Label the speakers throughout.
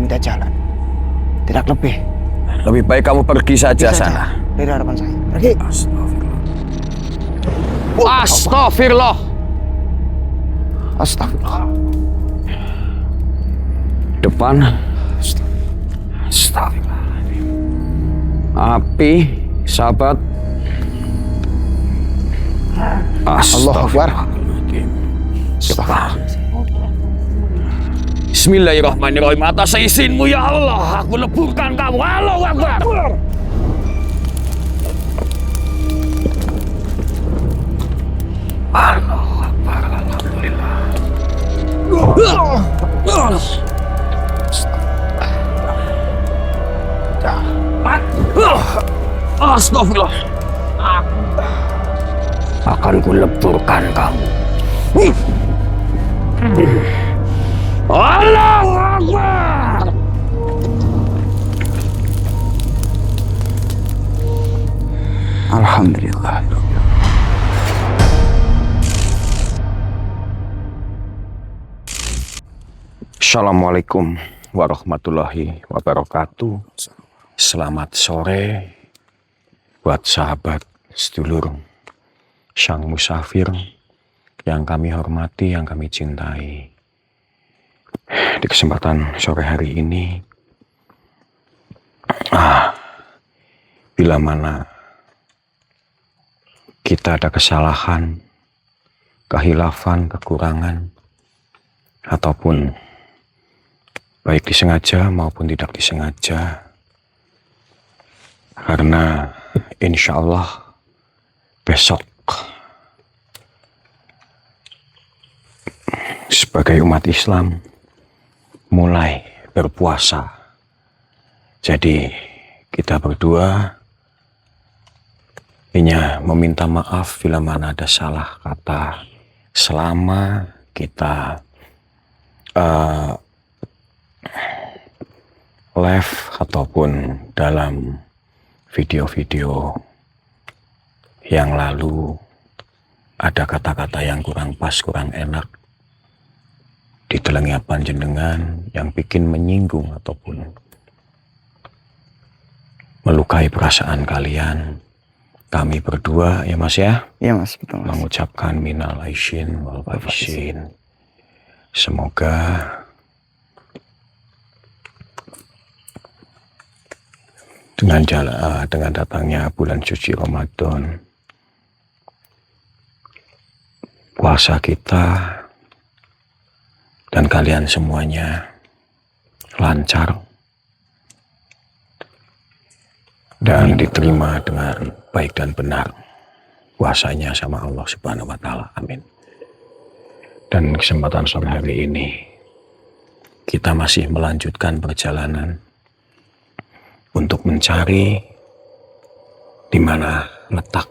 Speaker 1: minta jalan. Tidak lebih.
Speaker 2: Lebih baik kamu pergi saja sana.
Speaker 1: Dari hadapan saya. Pergi.
Speaker 2: Astagfirullah.
Speaker 1: Astagfirullah.
Speaker 2: Depan. Astagfirullah. Api, sahabat.
Speaker 1: Allahu Akbar.
Speaker 2: Bismillahirrahmanirrahim. Atas izinmu ya Allah, aku leburkan kamu. Allahu Akbar. Allahu Akbar. Alhamdulillah. Astagfirullah. Akan kuleburkan kamu. Allahu Akbar.
Speaker 1: Alhamdulillah.
Speaker 2: Assalamualaikum warahmatullahi wabarakatuh. Selamat sore buat sahabat sedulur sang musafir yang kami hormati, yang kami cintai. Di kesempatan sore hari ini, bila mana kita ada kesalahan, kehilafan, kekurangan, ataupun baik disengaja maupun tidak disengaja, karena insya Allah besok sebagai umat Islam mulai berpuasa. Jadi kita berdua ingin meminta maaf bila mana ada salah kata selama kita live ataupun dalam video-video yang lalu ada kata-kata yang kurang pas, kurang enak di telinga panjenengan yang bikin menyinggung ataupun melukai perasaan kalian. Kami berdua ya Mas ya,
Speaker 1: Iya Mas, betul Mas.
Speaker 2: mengucapkan minal aizin wal faizin. Semoga dengan datangnya bulan suci Ramadan, puasa kita dan kalian semuanya lancar dan diterima dengan baik dan benar puasanya sama Allah Subhanahu wa Ta'ala. Amin. Dan kesempatan sore hari ini kita masih melanjutkan perjalanan untuk mencari di mana letak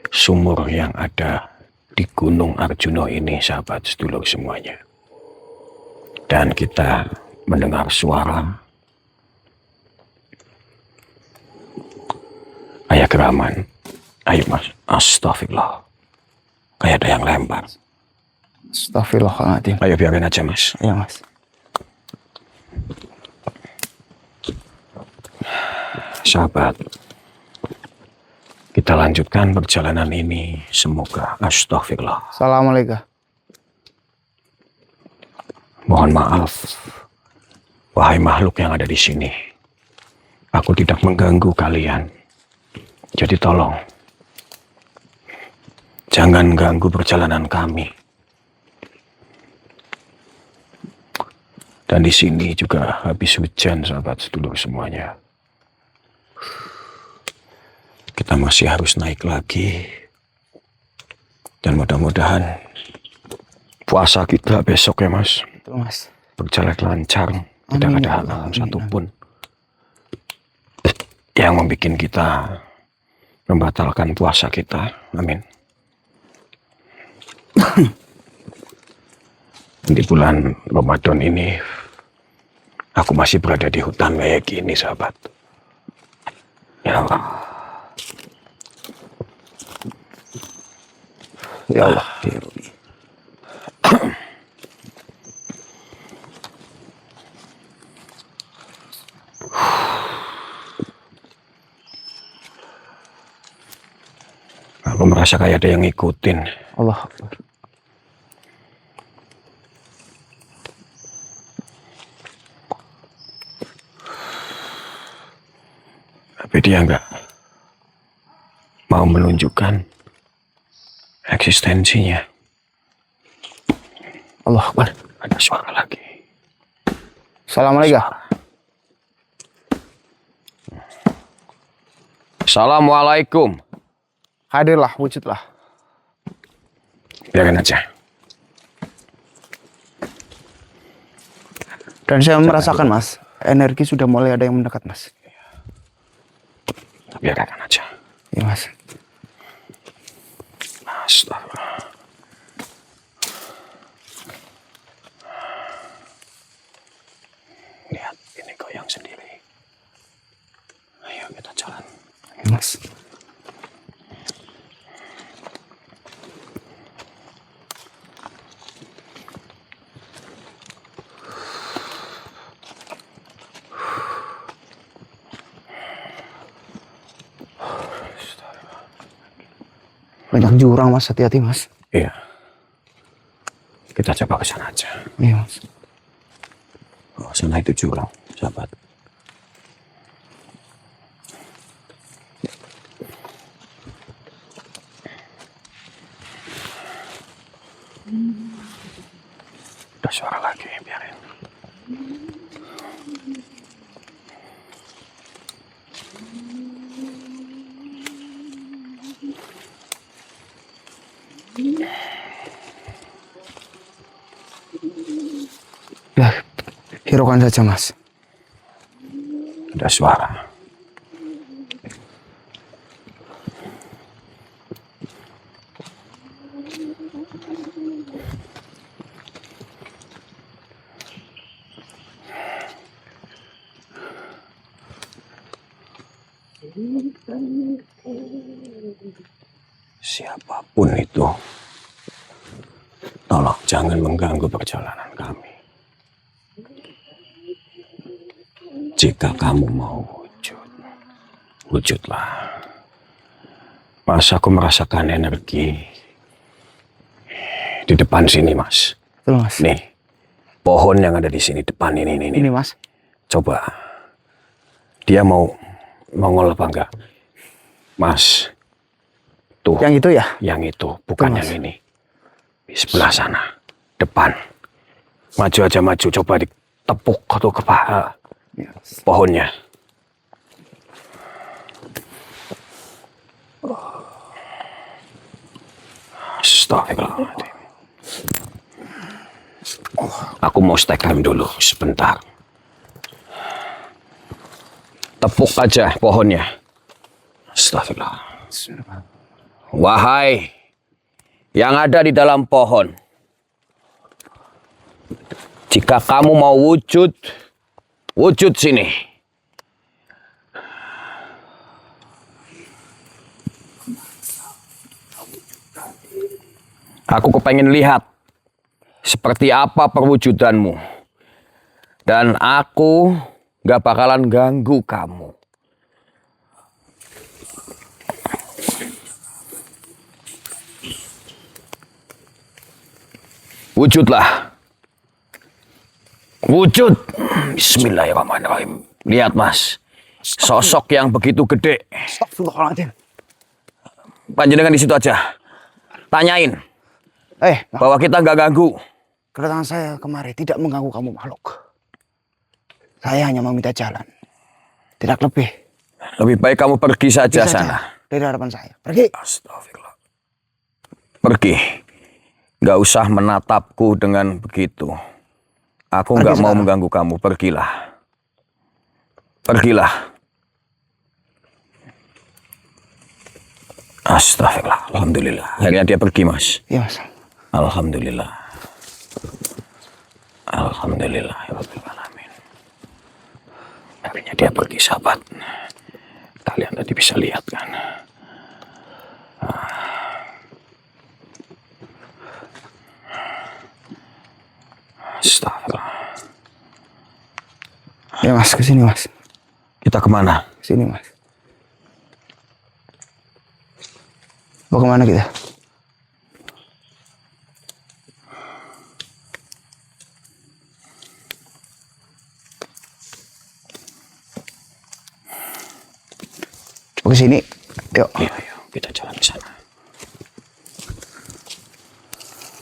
Speaker 2: sumur yang ada di Gunung Arjuna ini, sahabat sedulur semuanya. Dan kita mendengar suara kayak geraman. Ayo Mas, astagfirullah. Kayak ada yang lempar.
Speaker 1: Astagfirullahaladzim.
Speaker 2: Ayo biarin aja Mas.
Speaker 1: Iya Mas.
Speaker 2: Sahabat, kita lanjutkan perjalanan ini. Semoga astagfirullah.
Speaker 1: Assalamualaikum.
Speaker 2: Mohon maaf, wahai makhluk yang ada di sini. Aku tidak mengganggu kalian. Jadi tolong, jangan ganggu perjalanan kami. Dan di sini juga habis hujan, sahabat sedulur semuanya. Kita masih harus naik lagi. Dan mudah-mudahan puasa kita besok ya Mas,
Speaker 1: Betul Mas.
Speaker 2: berjalan lancar. Tidak ada halangan satupun yang membuat kita membatalkan puasa kita. Amin. Di bulan Ramadan ini aku masih berada di hutan kayak gini, sahabat. Ya Allah.
Speaker 1: Ya Allah.
Speaker 2: Aku merasa kayak ada yang ngikutin.
Speaker 1: Allah Akbar.
Speaker 2: Tapi dia nggak mau menunjukkan eksistensinya.
Speaker 1: Allah Akbar.
Speaker 2: Ada suara lagi.
Speaker 1: Assalamualaikum.
Speaker 2: Assalamualaikum.
Speaker 1: Hadirlah, wujudlah.
Speaker 2: Biarkan aja.
Speaker 1: Dan saya merasakan, Mas, energi sudah mulai ada yang mendekat, Mas.
Speaker 2: Biarkan aja.
Speaker 1: Iya, Mas.
Speaker 2: Astagfirullah. Lihat, ini goyang sendiri. Ayo kita jalan.
Speaker 1: Iya, Mas. Banyak jurang, Mas. Hati-hati, Mas.
Speaker 2: Iya. Kita coba ke sana aja.
Speaker 1: Iya, Mas.
Speaker 2: Oh, sana itu jurang, sahabat. Ada suara lagi, biarin.
Speaker 1: Ya, hiraukan saja, Mas.
Speaker 2: Ada suara. Siapapun itu, tolong jangan mengganggu perjalanan kami. Jika kamu mau wujud, wujudlah. Mas, aku merasakan energi di depan sini, Mas.
Speaker 1: Betul, Mas.
Speaker 2: Nih, pohon yang ada di sini depan ini.
Speaker 1: Ini, Mas.
Speaker 2: Coba, dia mau nongol apa enggak? Mas, tuh.
Speaker 1: Yang itu ya?
Speaker 2: Yang itu, bukan
Speaker 1: Tuh,
Speaker 2: yang ini. Di sebelah sana, depan. Maju aja maju, coba ditepuk tuh kepala
Speaker 1: Ya.
Speaker 2: pohonnya. Astagfirullahaladzim. Aku mau stay time dulu sebentar. Tepuk aja pohonnya. Astagfirullah. Wahai yang ada di dalam pohon, jika kamu mau wujud, wujud sini. Aku kepengen lihat seperti apa perwujudanmu. Dan aku gak bakalan ganggu kamu. Wujudlah. Wujud. Bismillahirrahmanirrahim. Lihat, Mas. Sosok yang begitu gede.
Speaker 1: Astagfirullahaladzim.
Speaker 2: Panjenengan di situ aja. Tanyain
Speaker 1: Pak,
Speaker 2: bahwa kita nggak ganggu.
Speaker 1: kedatangan saya kemari tidak mengganggu kamu, makhluk. Saya hanya meminta jalan. Tidak lebih.
Speaker 2: Lebih baik kamu pergi saja
Speaker 1: Pergi
Speaker 2: sana.
Speaker 1: dari hadapan saya. Pergi.
Speaker 2: Astagfirullah. Pergi. Nggak usah menatapku dengan begitu. Aku nggak mau mengganggu kamu. Pergilah. Pergilah. Astagfirullah. Alhamdulillah. Akhirnya dia pergi, Mas.
Speaker 1: Iya, Mas.
Speaker 2: Alhamdulillah. Alhamdulillah. Ya Rabbil Alamin. Akhirnya dia pergi, sahabat. Kalian tadi bisa lihat kan. Astagfirullah.
Speaker 1: Ya, Mas, ke sini, Mas.
Speaker 2: Kita kemana?
Speaker 1: Ke sini, Mas. Mau kemana kita? Coba ke sini. Yuk.
Speaker 2: Iya, ayo kita jalan ke sana.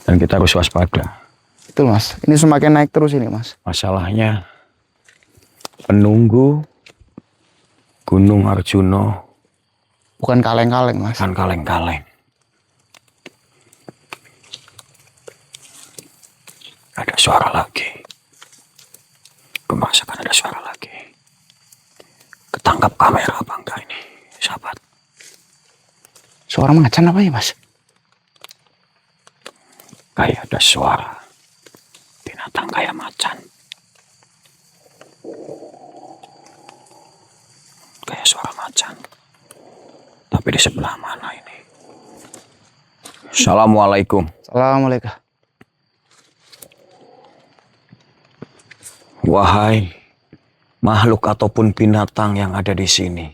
Speaker 2: Dan kita harus waspada.
Speaker 1: Betul Mas. Ini semakin naik terus ini Mas.
Speaker 2: Masalahnya penunggu Gunung Arjuno
Speaker 1: Bukan kaleng-kaleng Mas.
Speaker 2: kan kaleng-kaleng. Ada suara lagi. Kemasakan ada suara lagi. Ketangkap kamera apa enggak ini, sahabat?
Speaker 1: Suara macan apa ya Mas?
Speaker 2: Kayak ada suara binatang kayak macan. Kayak suara macan. Tapi di sebelah mana ini? Assalamualaikum.
Speaker 1: Assalamualaikum.
Speaker 2: Wahai makhluk ataupun binatang yang ada di sini.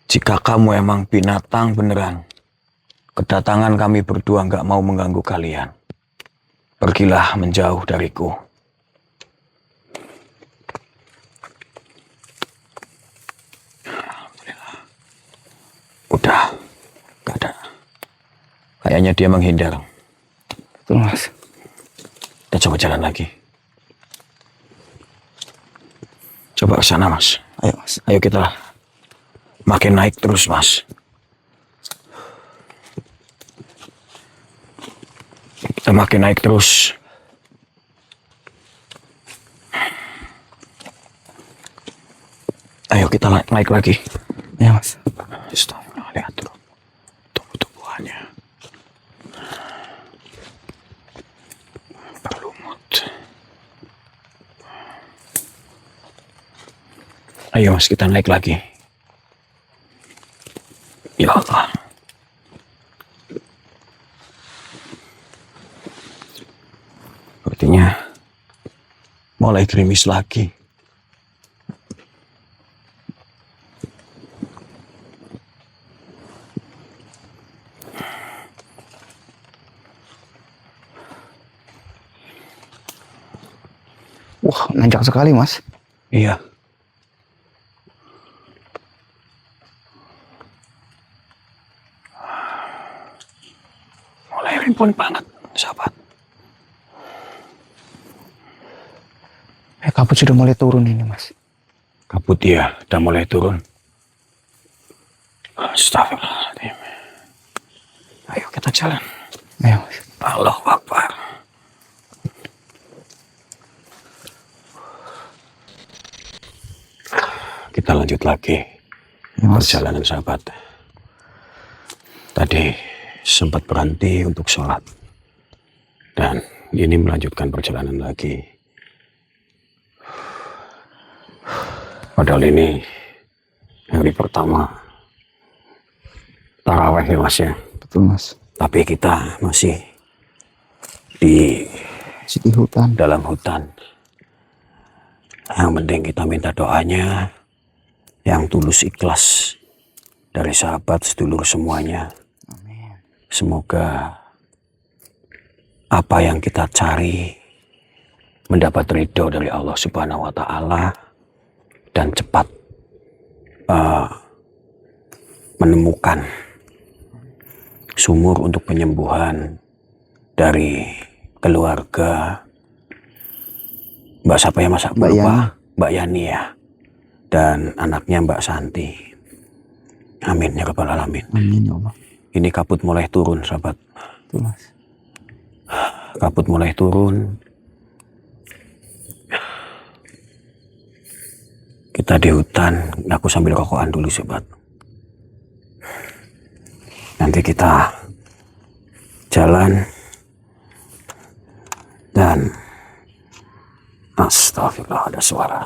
Speaker 2: Jika kamu emang binatang beneran, kedatangan kami berdua nggak mau mengganggu kalian. Pergilah menjauh dariku. Alhamdulillah. Udah, nggak ada. Kayaknya dia menghindar.
Speaker 1: Betul Mas.
Speaker 2: Kita coba jalan lagi. Coba ke sana Mas.
Speaker 1: Ayo Mas.
Speaker 2: Ayo kita makin naik terus Mas. Kita makin naik terus. Ayo kita naik lagi.
Speaker 1: Ya Mas.
Speaker 2: Astagfirullah, lihat tuh tumbuh-tumbuhannya. Berlumut. Ayo Mas, kita naik lagi. Ya Allah. Sepertinya mulai gerimis lagi.
Speaker 1: Wah, nanjak sekali Mas.
Speaker 2: Iya. Mulai rimbun banget, sahabat.
Speaker 1: Kabut sudah mulai turun ini Mas.
Speaker 2: Kabut dia udah mulai turun. Astagfirullahaladzim. Ayo kita jalan.
Speaker 1: Ayo Mas.
Speaker 2: Allahu Akbar. Kita lanjut lagi
Speaker 1: Ya, Mas.
Speaker 2: perjalanan sahabat. Tadi sempat berhenti untuk sholat. Dan ini melanjutkan perjalanan lagi. Padahal ini hari pertama taraweh ya Mas ya.
Speaker 1: Betul Mas.
Speaker 2: Tapi kita masih di
Speaker 1: Masih di hutan.
Speaker 2: dalam hutan. Yang penting kita minta doanya yang tulus ikhlas dari sahabat sedulur semuanya.
Speaker 1: Amin.
Speaker 2: Semoga apa yang kita cari mendapat ridho dari Allah Subhanahu wa Ta'ala dan cepat menemukan sumur untuk penyembuhan dari keluarga Mbak siapa ya Mas?
Speaker 1: Mbak Yani.
Speaker 2: Mbak Yani ya. Dan anaknya Mbak Santi. Amin ya rabbal alamin.
Speaker 1: Amin ya Allah.
Speaker 2: Ini kabut mulai turun sahabat.
Speaker 1: Betul Mas.
Speaker 2: Kabut mulai turun. Kita di hutan, aku sambil rokokan dulu sobat. Nanti kita jalan dan astagfirullah ada suara.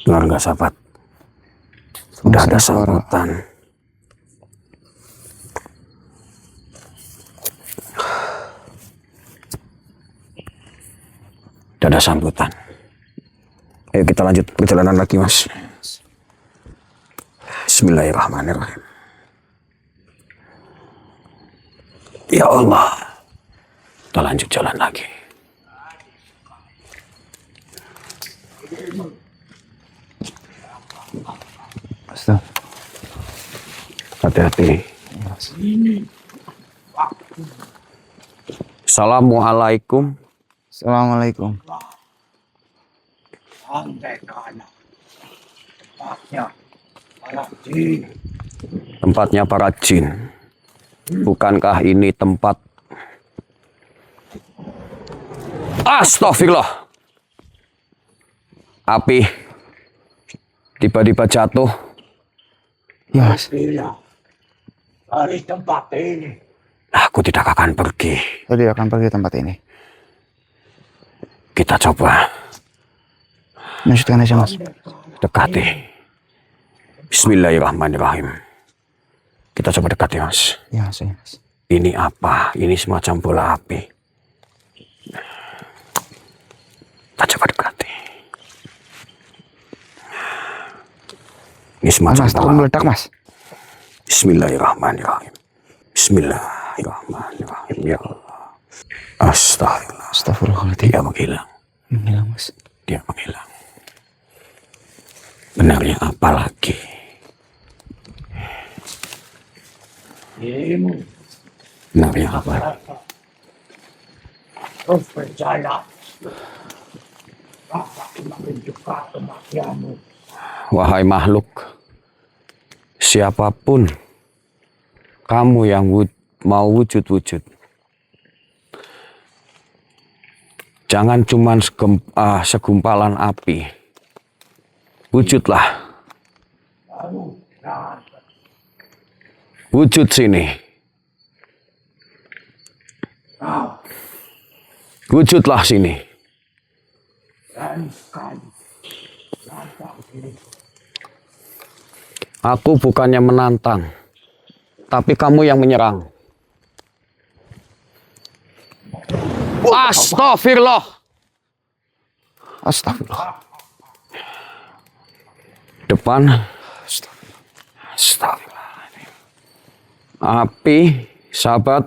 Speaker 2: Dengar nggak sahabat? Udah ada sambutan. Udah ada sambutan. Ayo kita lanjut perjalanan lagi Mas. Bismillahirrahmanirrahim. Ya Allah. Kita lanjut jalan lagi.
Speaker 1: Astagfirullah.
Speaker 2: Hati-hati. Assalamualaikum.
Speaker 1: Assalamualaikum.
Speaker 2: Tempatnya para jin. Bukankah ini tempat... Astagfirullah. Api tiba-tiba jatuh.
Speaker 1: Ya, Mas.
Speaker 3: Dari tempat ini.
Speaker 2: Aku tidak akan pergi.
Speaker 1: Tadi akan pergi ke tempat ini.
Speaker 2: Kita coba
Speaker 1: Lanjutkan aja, Mas.
Speaker 2: dekati. Bismillahirrahmanirrahim. Kita coba dekati, Mas.
Speaker 1: Ya, saya, Mas.
Speaker 2: Ini apa? Ini semacam bola api. Kita coba dekati. Ini semacam
Speaker 1: Mas, takut
Speaker 2: bola.
Speaker 1: meledak, Mas.
Speaker 2: Bismillahirrahmanirrahim. Bismillahirrahmanirrahim. Ya Allah. Astagfirullah.
Speaker 1: Astagfirullahaladzim.
Speaker 2: Dia menghilang.
Speaker 1: Hilang, Mas.
Speaker 2: Dia menghilang. Benarnya apa lagi?
Speaker 3: Ilmu
Speaker 2: Benarnya apa lagi?
Speaker 3: terus berjalan. Dapat menunjukkan kematianmu.
Speaker 2: Wahai makhluk, siapapun kamu yang mau wujud-wujud, jangan cuma segumpalan api. Wujudlah.
Speaker 3: Lalu, nah,
Speaker 2: Wujud sini.
Speaker 3: kau
Speaker 2: Wujudlah sini.
Speaker 3: dan sekali. Nampak diri.
Speaker 2: Aku bukannya menantang, tapi kamu yang menyerang. Astagfirullah.
Speaker 1: Astagfirullah.
Speaker 2: Depan. Astagfirullahaladzim. Api, sahabat.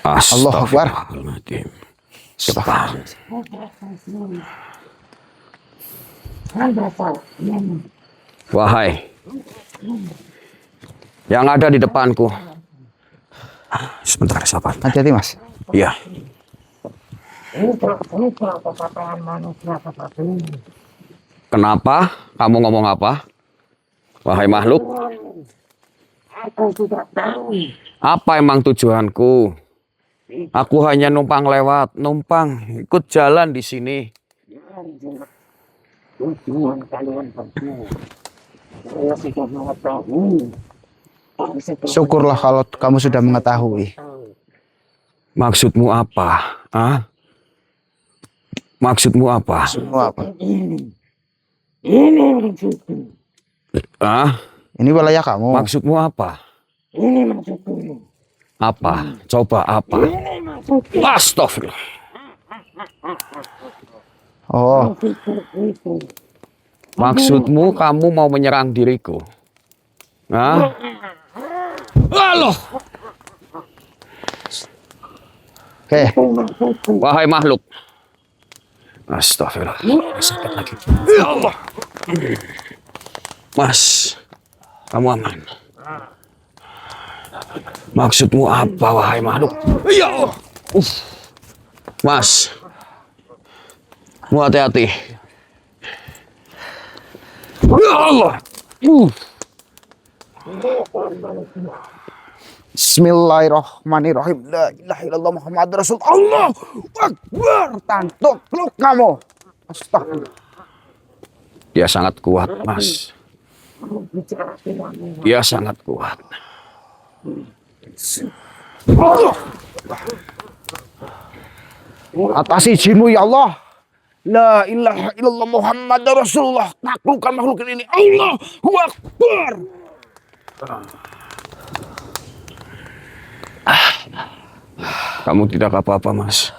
Speaker 1: Allahu Akbar.
Speaker 2: Astagfirullahaladzim. Depan. Wahai yang ada di depanku. Sebentar, sahabat.
Speaker 1: Hati-hati, Mas.
Speaker 2: Iya.
Speaker 3: Lupa perkataan manusia seperti ini.
Speaker 2: Kenapa? Kamu ngomong apa? Wahai makhluk,
Speaker 3: Aku tidak tahu.
Speaker 2: apa emang tujuanku? Aku hanya numpang lewat, ikut jalan di sini.
Speaker 3: Tujuan kalian berdua. Saya sudah mengetahui.
Speaker 1: Syukurlah kalau kamu sudah mengetahui.
Speaker 2: Maksudmu apa? Ah? Maksudmu apa?
Speaker 1: Semua apa?
Speaker 3: Ini maksudku.
Speaker 2: Ah?
Speaker 1: Ini wilayah kamu.
Speaker 2: Maksudmu apa?
Speaker 3: Ini maksudku.
Speaker 2: Apa? Coba apa?
Speaker 3: Ini maksudku.
Speaker 2: Astagfirullah.
Speaker 1: Oh,
Speaker 3: Itu.
Speaker 2: Maksudmu kamu mau menyerang diriku? Ah? Allah!
Speaker 1: oke.
Speaker 2: Wahai makhluk. Astagfirullah. Sakit lagi. Ya Allah. Mas, kamu aman. Maksudmu apa, wahai makhluk? Ya Allah. Mas, mu hati-hati. Ya Allah.
Speaker 1: Bismillahirrahmanirrahim. La ilaha illallah Muhammad Rasulullah. Allahu Akbar. Tantuk peluk kamu. Astagfirullah.
Speaker 2: Dia sangat kuat, Mas. Dia sangat kuat.
Speaker 1: Atasi jinmu ya Allah. La ilaha illallah Muhammad Rasulullah. Taklukkan makhluk ini. Allahu Akbar.
Speaker 2: Kamu tidak apa-apa, Mas.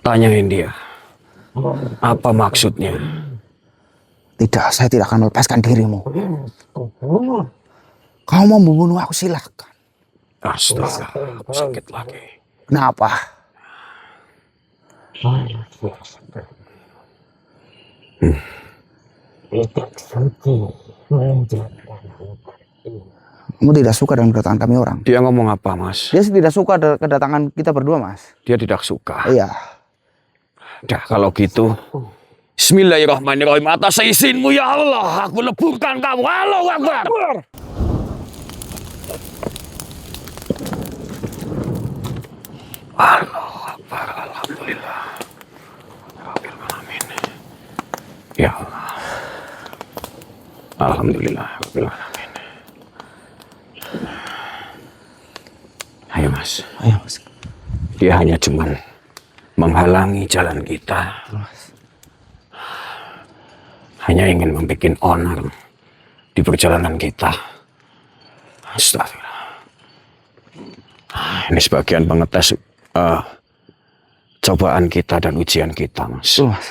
Speaker 2: Tanyain dia. Apa maksudnya?
Speaker 1: Tidak, saya tidak akan melepaskan dirimu.
Speaker 3: Kubunuh.
Speaker 1: Kau mau membunuh aku, silakan.
Speaker 2: Astaga, aku sakit lagi.
Speaker 1: Kenapa?
Speaker 3: Tidak suci menjadikan
Speaker 1: Kamu tidak suka dengan kedatangan kami orang.
Speaker 2: Dia ngomong apa, Mas?
Speaker 1: Dia tidak suka kedatangan kita berdua, Mas.
Speaker 2: Dia tidak suka.
Speaker 1: Iya.
Speaker 2: Dah, kalau gitu. Bismillahirrahmanirrahim. Atas izinmu ya Allah, aku leburkan kamu. Allahu Akbar. Allahu Akbar. Alhamdulillah. Rabbil alamin. Ya Allah. Alhamdulillah. Rabbil alamin. Ayo Mas.
Speaker 1: Ayo, Mas.
Speaker 2: Dia hanya cuman menghalangi jalan kita. Hanya ingin membuat onar di perjalanan kita. Astagfirullah. Ini sebagian pengetes cobaan kita dan ujian kita, Mas.
Speaker 1: Mas.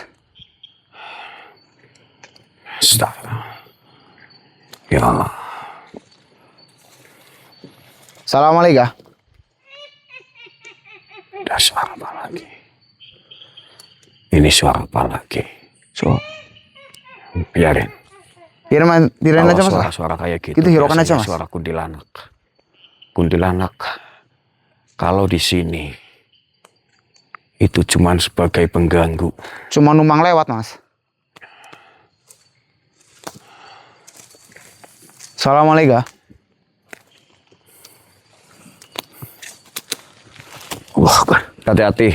Speaker 2: Astagfirullah. Ya Allah.
Speaker 1: Assalamualaikum.
Speaker 2: Ada suara apa lagi? Ini suara apa lagi? Biarin.
Speaker 1: Biarin aja, Mas.
Speaker 2: Suara-suara kayak gitu.
Speaker 1: Kita hiraukan aja,
Speaker 2: biasanya
Speaker 1: Mas.
Speaker 2: Suara kuntilanak. Kuntilanak. Kalau di sini itu cuman sebagai pengganggu.
Speaker 1: Cuma numpang lewat, Mas. Assalamualaikum. Allah Akbar.
Speaker 2: Hati-hati.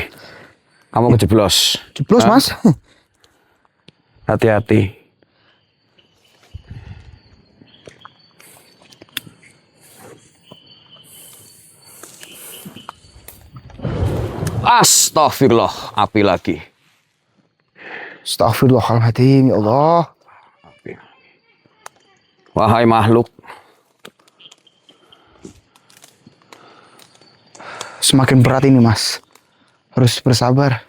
Speaker 2: Kamu kejeblos.
Speaker 1: Jeblos,
Speaker 2: Hah?
Speaker 1: Mas.
Speaker 2: Hati-hati. Astagfirullah, api lagi.
Speaker 1: Astagfirullahaladzim, ya Allah.
Speaker 2: Wahai makhluk,
Speaker 1: Semakin berat ini, Mas. Harus bersabar.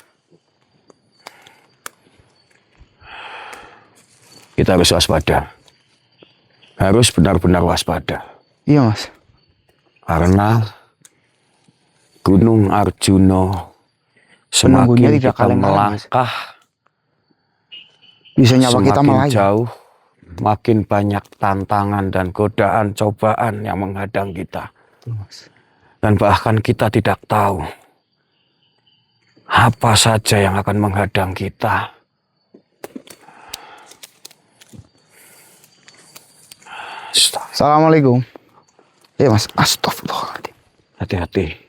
Speaker 2: kita harus waspada. Harus benar-benar waspada.
Speaker 1: Iya, Mas.
Speaker 2: Karena Gunung Arjuna
Speaker 1: Penunggunya
Speaker 2: semakin
Speaker 1: tidak
Speaker 2: kita
Speaker 1: kaleng-kaleng, Mas.
Speaker 2: melangkah,
Speaker 1: Bisa nyawa kita
Speaker 2: semakin
Speaker 1: melayang.
Speaker 2: jauh, makin banyak tantangan dan godaan cobaan yang menghadang kita.
Speaker 1: Mas.
Speaker 2: Dan bahkan kita tidak tahu apa saja yang akan menghadang kita.
Speaker 1: Assalamualaikum. Iya, Mas. Astagfirullahaladzim.
Speaker 2: Hati-hati.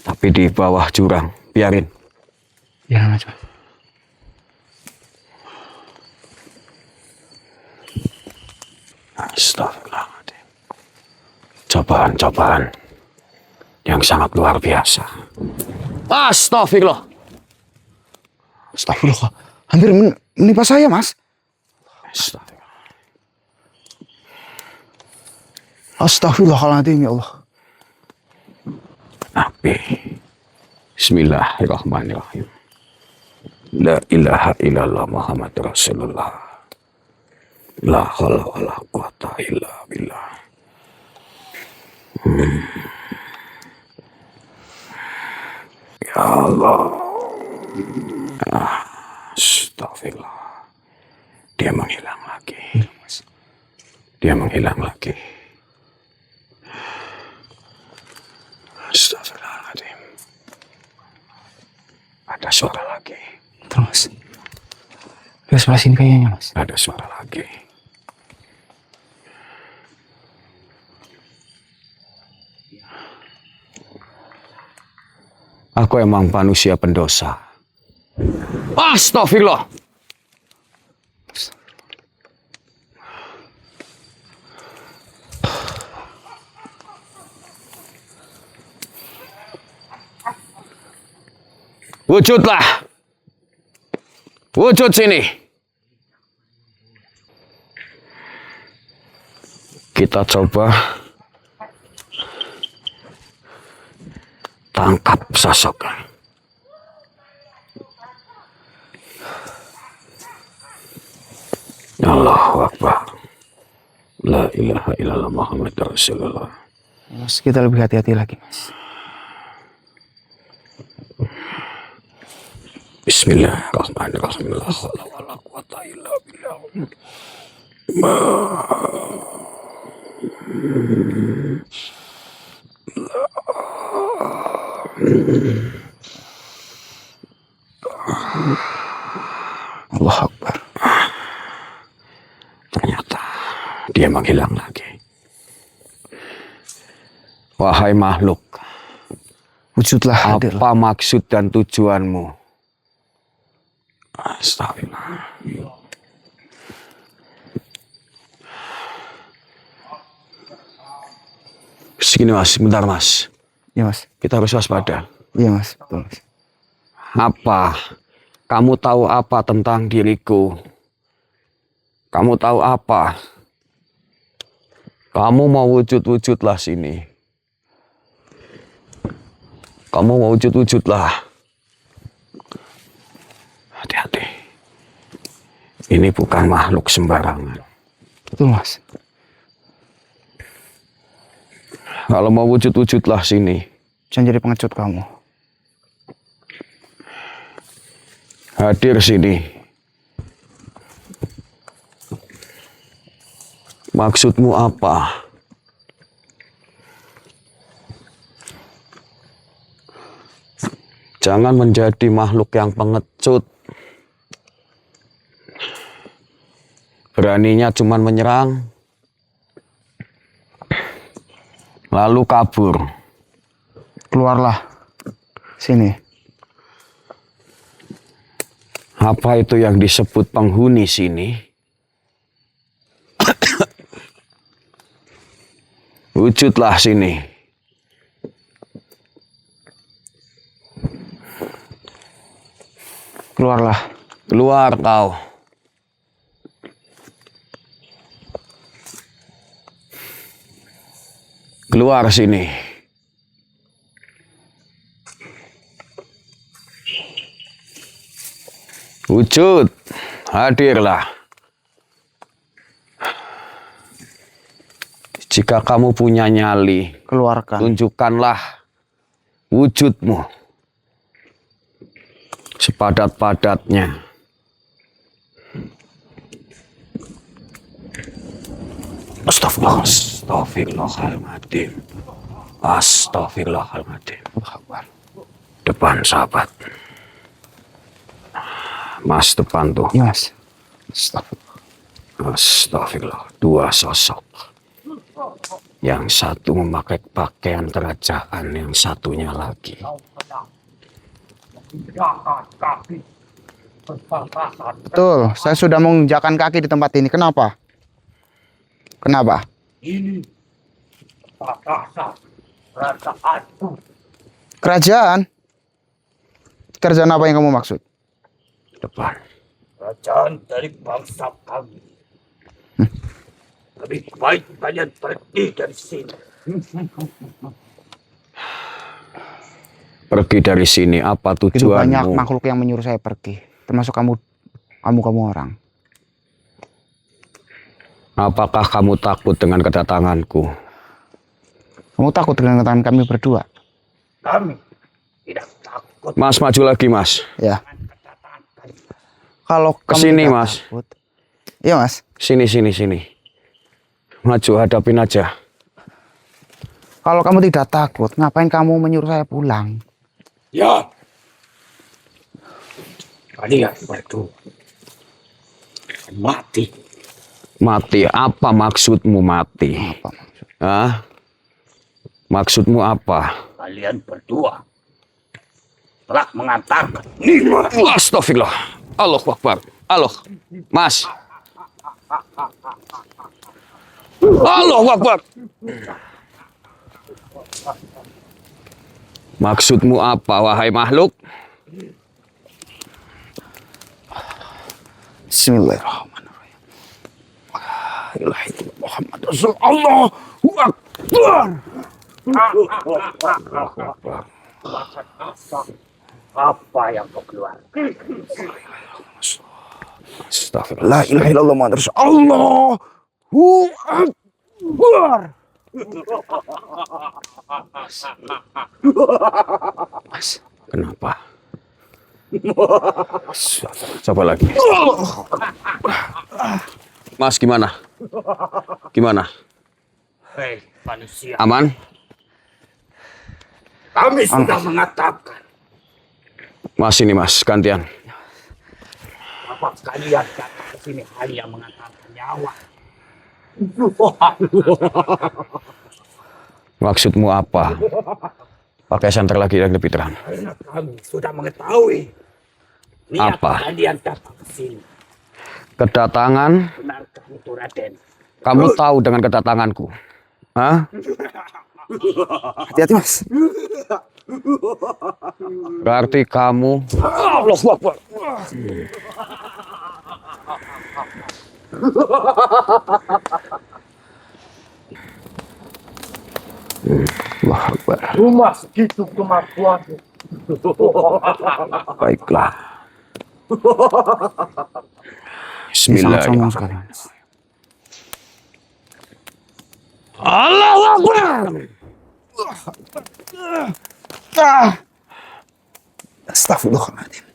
Speaker 2: Tapi di bawah jurang, biarin.
Speaker 1: Ya, Mas.
Speaker 2: Astagfirullahaladzim. Cobaan-cobaan yang sangat luar biasa. Astagfirullah.
Speaker 1: Astagfirullah. Hampir menimpa saya, Mas.
Speaker 2: Astagfirullah.
Speaker 1: Astagfirullahaladzim, ya Allah.
Speaker 2: Api. Bismillahirrahmanirrahim. La ilaha illallah Muhammad Rasulullah. La haula wala quwata illa billah. Ya Allah. Astagfirullah. Dia menghilang lagi. Dia menghilang lagi. Astagfirullahaladzim. Ada suara lagi.
Speaker 1: Terus. Ke sebelah sini kayaknya, Mas.
Speaker 2: Ada suara lagi. Aku emang manusia pendosa. Astagfirullah. Wujudlah. Wujud sini. Kita coba Tangkap sosoknya. Allahu Akbar. La ilaha illallah Muhammad Rasulullah.
Speaker 1: Mas, kita lebih hati-hati lagi, Mas.
Speaker 2: Bismillahirrahmanirrahim. La haula wala quwwata illa billah.
Speaker 1: Allahu Akbar.
Speaker 2: Ternyata dia menghilang lagi. Wahai makhluk,
Speaker 1: Wujudlah hadir.
Speaker 2: apa maksud dan tujuanmu? Astagfirullah. Segini mas, sebentar mas.
Speaker 1: Iya, Mas.
Speaker 2: Kita harus waspada.
Speaker 1: Iya, Mas. Betul, Mas.
Speaker 2: Apa? Kamu tahu apa tentang diriku? Kamu tahu apa? Kamu mau wujud-wujudlah sini. Kamu mau wujud-wujudlah. Hati-hati. Ini bukan makhluk sembarangan.
Speaker 1: Betul, Mas.
Speaker 2: Kalau mau wujud-wujudlah sini.
Speaker 1: Jangan jadi pengecut kamu.
Speaker 2: Hadir sini. Maksudmu apa? Jangan menjadi makhluk yang pengecut. Beraninya cuman menyerang, lalu kabur.
Speaker 1: Keluarlah. Sini.
Speaker 2: Apa itu yang disebut penghuni sini? Wujudlah sini.
Speaker 1: Keluarlah.
Speaker 2: Keluar kau. Keluar sini. Wujud, hadirlah. Jika kamu punya nyali,
Speaker 1: Keluarkan.
Speaker 2: tunjukkanlah wujudmu sepadat-padatnya. Astagfirullahaladzim. Astagfirullahaladzim. Depan sahabat. Mas depan tuh.
Speaker 1: Iya, Mas.
Speaker 2: Astagfirullah. Dua sosok. Yang satu memakai pakaian kerajaan, yang satunya lagi.
Speaker 1: Betul. Saya sudah menginjakkan kaki di tempat ini. Kenapa? Kenapa?
Speaker 3: Ini batasan kerajaanku.
Speaker 1: Kerajaan? Kerajaan apa yang kamu maksud?
Speaker 2: Depan.
Speaker 3: Kerajaan dari bangsa kami. Lebih baik kalian pergi dari sini.
Speaker 2: Pergi dari sini. Apa
Speaker 1: Itu banyak
Speaker 2: tujuanmu?
Speaker 1: makhluk yang menyuruh saya pergi. Termasuk kamu orang.
Speaker 2: Apakah kamu takut dengan kedatanganku?
Speaker 1: Kamu takut dengan kedatangan kami berdua?
Speaker 3: Kami tidak takut.
Speaker 2: Mas, maju lagi, Mas.
Speaker 1: Ya. Kalau kamu
Speaker 2: Kesini,
Speaker 1: tidak
Speaker 2: Mas.
Speaker 1: takut. Iya, Mas.
Speaker 2: Sini. Maju, hadapin aja.
Speaker 1: Kalau kamu tidak takut, ngapain kamu menyuruh saya pulang?
Speaker 3: Ya. Kalian berdua mati.
Speaker 2: Mati. Apa maksudmu mati?
Speaker 1: Apa maksud?
Speaker 2: Hah? Maksudmu apa?
Speaker 3: Kalian berdua telah mengantarkan
Speaker 2: Astagfirullah. Allahu Akbar. Allah. Mas. Allahu Akbar. Maksudmu apa, wahai makhluk?
Speaker 1: Bismillahirrahmanirrahim. La ilaha illallah Muhammad Rasulullah. Allahu Akbar.
Speaker 3: Makan apa? Apa yang kau keluarkan?
Speaker 2: Astagfirullah.
Speaker 1: La ilaha illallah Muhammad Rasulullah. Allahu Akbar.
Speaker 2: Mas, kenapa? Coba lagi. Mas, gimana? Gimana?
Speaker 3: Hei manusia,
Speaker 2: Aman?
Speaker 3: kami sudah mengatakan
Speaker 2: Mas, ini mas, gantian.
Speaker 3: bahwa kalian datang ke sini hanya mengantarkan nyawa.
Speaker 2: Maksudmu apa? Pakai santer lagi yang lebih terang.
Speaker 3: Karena kami sudah mengetahui niat
Speaker 2: Apa?
Speaker 3: kalian datang ke sini.
Speaker 2: Kedatangan,
Speaker 3: Benarkah itu Raden?
Speaker 2: kamu tahu dengan kedatanganku? Hah?
Speaker 1: Hati-hati Mas.
Speaker 2: Berarti kamu
Speaker 1: Allahu Akbar.
Speaker 2: Allahu Akbar.
Speaker 3: Cuma segitu kemampuanmu.
Speaker 2: Baiklah.
Speaker 1: Sangat sombong
Speaker 2: Bismillahirrahmanirrahim.
Speaker 1: sekali Mas.
Speaker 2: Allahu Akbar.
Speaker 1: Astagfirullahaladzim.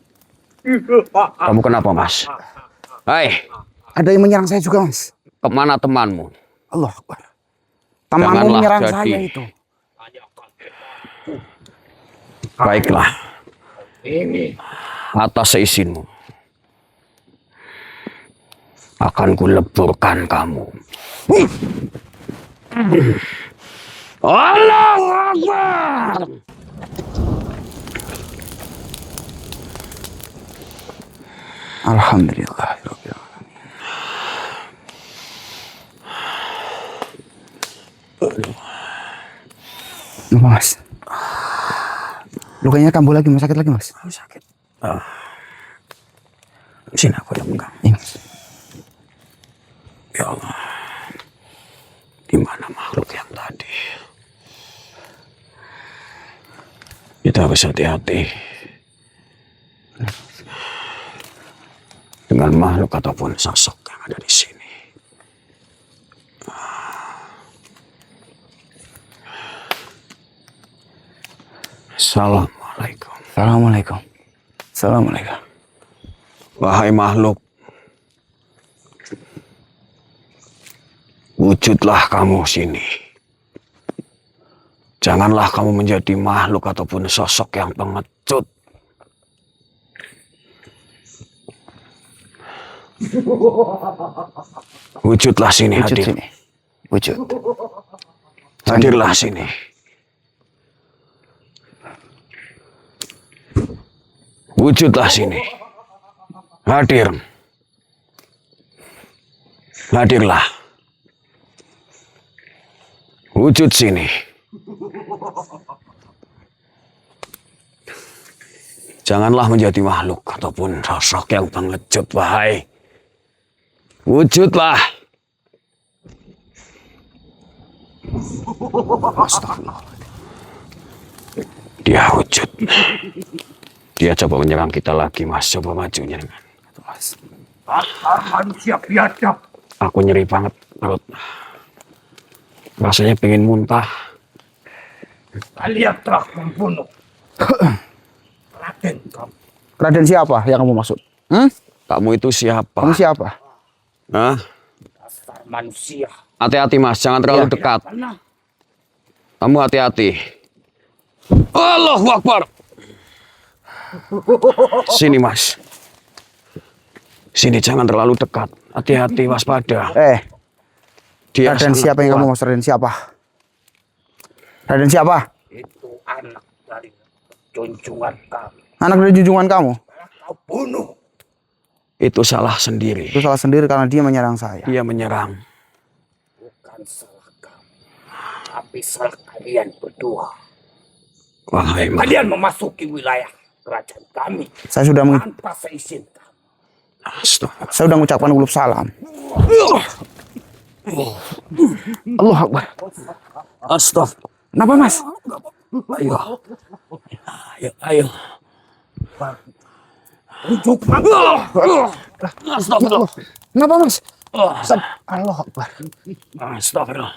Speaker 2: Kamu kenapa, Mas? Hai,
Speaker 1: Ada yang menyerang saya juga Mas.
Speaker 2: kemana temanmu?
Speaker 1: Allah Akbar. Temanmu
Speaker 2: Janganlah
Speaker 1: menyerang
Speaker 2: jadi.
Speaker 1: saya itu.
Speaker 2: Baiklah,
Speaker 3: Ini
Speaker 2: atas seizinmu akan kuleburkan kamu. Allahu Akbar.
Speaker 1: Alhamdulillah. Kenapa Mas? Lukanya kambuh lagi, Mas. Sakit lagi Mas.
Speaker 2: Sakit. Sini aku yang pegang.
Speaker 1: Ini Mas.
Speaker 2: Ya Allah, di mana makhluk yang tadi? Kita harus hati-hati dengan makhluk ataupun sosok yang ada di sini. Assalamualaikum.
Speaker 1: Assalamualaikum. Assalamualaikum.
Speaker 2: Wahai makhluk, wujudlah kamu sini. Janganlah kamu menjadi makhluk ataupun sosok yang pengecut. Wujudlah sini,
Speaker 1: Wujud
Speaker 2: hadir.
Speaker 1: sini. Wujud.
Speaker 2: Hadirlah sini. Wujudlah sini. Hadir. Hadirlah. Wujud sini. Janganlah menjadi makhluk ataupun sosok yang pengecut, wahai. Wujudlah. Dia wujud. Dia coba menyerang kita lagi, Mas. Coba maju nyerang.
Speaker 1: Mas.
Speaker 3: dasar manusia biadab.
Speaker 2: Aku nyeri banget perut. Rasanya pengen muntah.
Speaker 3: Kalian telah membunuh Raden kamu.
Speaker 1: Raden siapa yang kamu maksud? Hmm?
Speaker 2: Kamu itu siapa?
Speaker 1: Kamu siapa?
Speaker 2: Hah?
Speaker 3: Dasar manusia.
Speaker 2: Hati-hati, Mas. Jangan terlalu
Speaker 1: Iya.
Speaker 2: dekat.
Speaker 3: Mana?
Speaker 2: Kamu hati-hati. Allahu Akbar. Sini, Mas. Sini, jangan terlalu dekat. Hati-hati, waspada. Dia
Speaker 1: Raden
Speaker 2: sangat
Speaker 1: siapa yang
Speaker 2: kuat.
Speaker 1: kamu maksud? Raden siapa? Raden siapa?
Speaker 3: Itu anak dari junjungan kami.
Speaker 1: Anak dari junjungan kamu?
Speaker 3: Kau bunuh.
Speaker 2: Itu salah sendiri.
Speaker 1: Itu salah sendiri karena dia menyerang saya.
Speaker 2: Dia menyerang.
Speaker 3: Bukan salah kamu. Tapi salah kalian berdua.
Speaker 2: Wahai makhluk.
Speaker 3: Kalian memasuki wilayah kerajaan kami
Speaker 1: Saya sudah
Speaker 3: tanpa seizin kami.
Speaker 2: Astagfirullah.
Speaker 1: saya sudah mengucapkan ulub salam. Allah Akbar.
Speaker 2: Astagfirullah.
Speaker 1: Kenapa Mas?
Speaker 2: Ayo. Ayo.
Speaker 3: Ujuk
Speaker 1: Astagfirullah. Kenapa mas? Allah Akbar.
Speaker 2: Astagfirullah.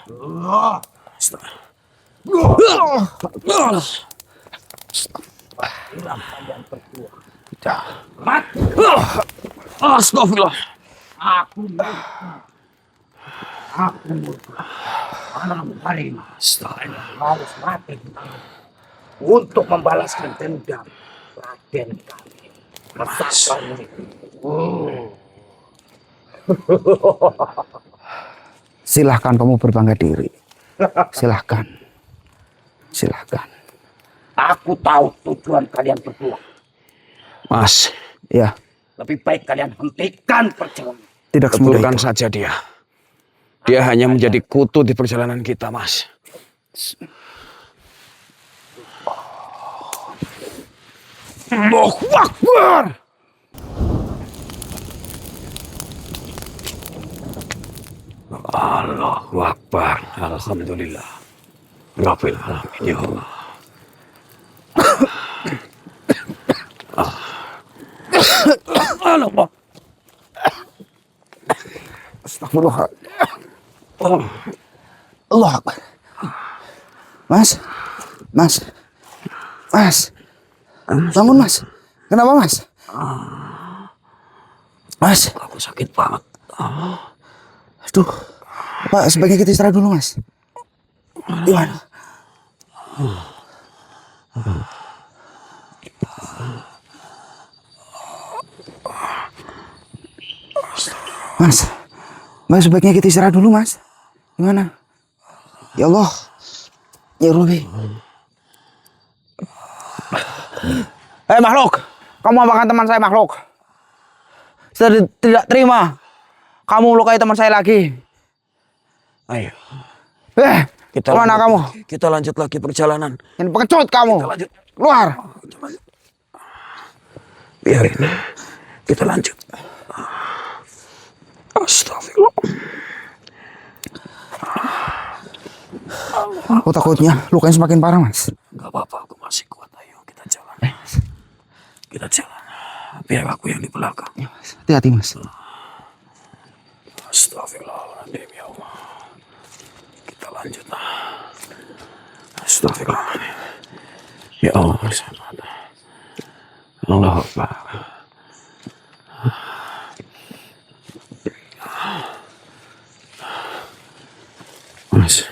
Speaker 3: mati.
Speaker 2: Astagfirullah.
Speaker 3: Aku malam hari ini harus mati untuk membalaskan dendam Raden kami. Rasakan ini.
Speaker 1: Silahkan kamu berbangga diri. Silahkan.
Speaker 3: Aku tahu tujuan kalian berdua.
Speaker 2: Mas,
Speaker 1: Ya,
Speaker 3: Lebih baik kalian hentikan perjalanan.
Speaker 1: tidak semudah
Speaker 2: betulkan
Speaker 1: itu.
Speaker 2: saja dia. Dia hanya menjadi kutu di perjalanan kita, Mas.
Speaker 1: Allahu Akbar.
Speaker 2: Allahu Akbar. Alhamdulillah. Rabbil alamin ya Allah. Allah.
Speaker 1: Astagfirullah. Allah Akbar. Mas. Bangun mas. Kenapa mas? Mas.
Speaker 2: Aku sakit banget.
Speaker 1: Aduh. Pak, sebaiknya kita istirahat dulu mas. Gimana? Mas, sebaiknya kita istirahat dulu mas. Gimana? Ya Allah, ya Rabbi. Hei makhluk, kamu apakan teman saya makhluk? Saya tidak terima kamu melukai teman saya lagi.
Speaker 2: Ayo.
Speaker 1: Kemana kamu?
Speaker 2: Kita lanjut lagi perjalanan.
Speaker 1: Ini pengecut kamu.
Speaker 2: Lanjut.
Speaker 1: Keluar.
Speaker 2: Biarin. Kita lanjut. Astagfirullah.
Speaker 1: Aku takutnya lukanya semakin parah mas.
Speaker 2: Gak apa-apa, aku masih kuat. Ayo kita jalan. Kita jalan. Biar aku yang di belakang.
Speaker 1: Ya, mas. Hati-hati mas.
Speaker 2: Astagfirullahaladzim ya Allah. Kita lanjut. Astagfirullahaladzim. Ya Allah. Allah Akbar. Mas.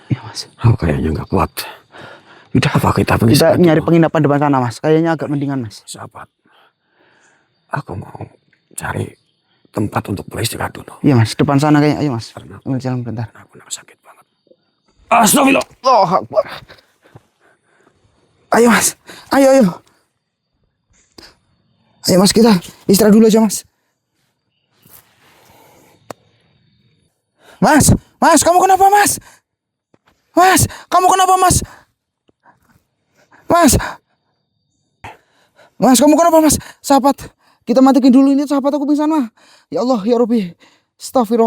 Speaker 1: Ya mas.
Speaker 2: Aku kayaknya nggak kuat. Udah apa kita pergi
Speaker 1: Kita
Speaker 2: sekarang?
Speaker 1: nyari penginapan depan sana mas. Kayaknya agak mendingan mas.
Speaker 2: Sahabat. Aku mau cari tempat untuk beristirahat dulu.
Speaker 1: Iya mas. Depan sana kayaknya. Ayo mas.
Speaker 2: Karena
Speaker 1: Ambil jalan bentar.
Speaker 2: aku sakit banget. Astagfirullah.
Speaker 1: Allah Akbar. Ayo mas. Ayo. Ayo mas kita istirahat dulu aja mas. Mas, kamu kenapa mas? Kamu kenapa mas? Mas, kamu kenapa mas? Sahabat, kita matikan dulu ini sahabat aku pingsan mah. Ya Allah, ya Rabbi. Astagfirullah.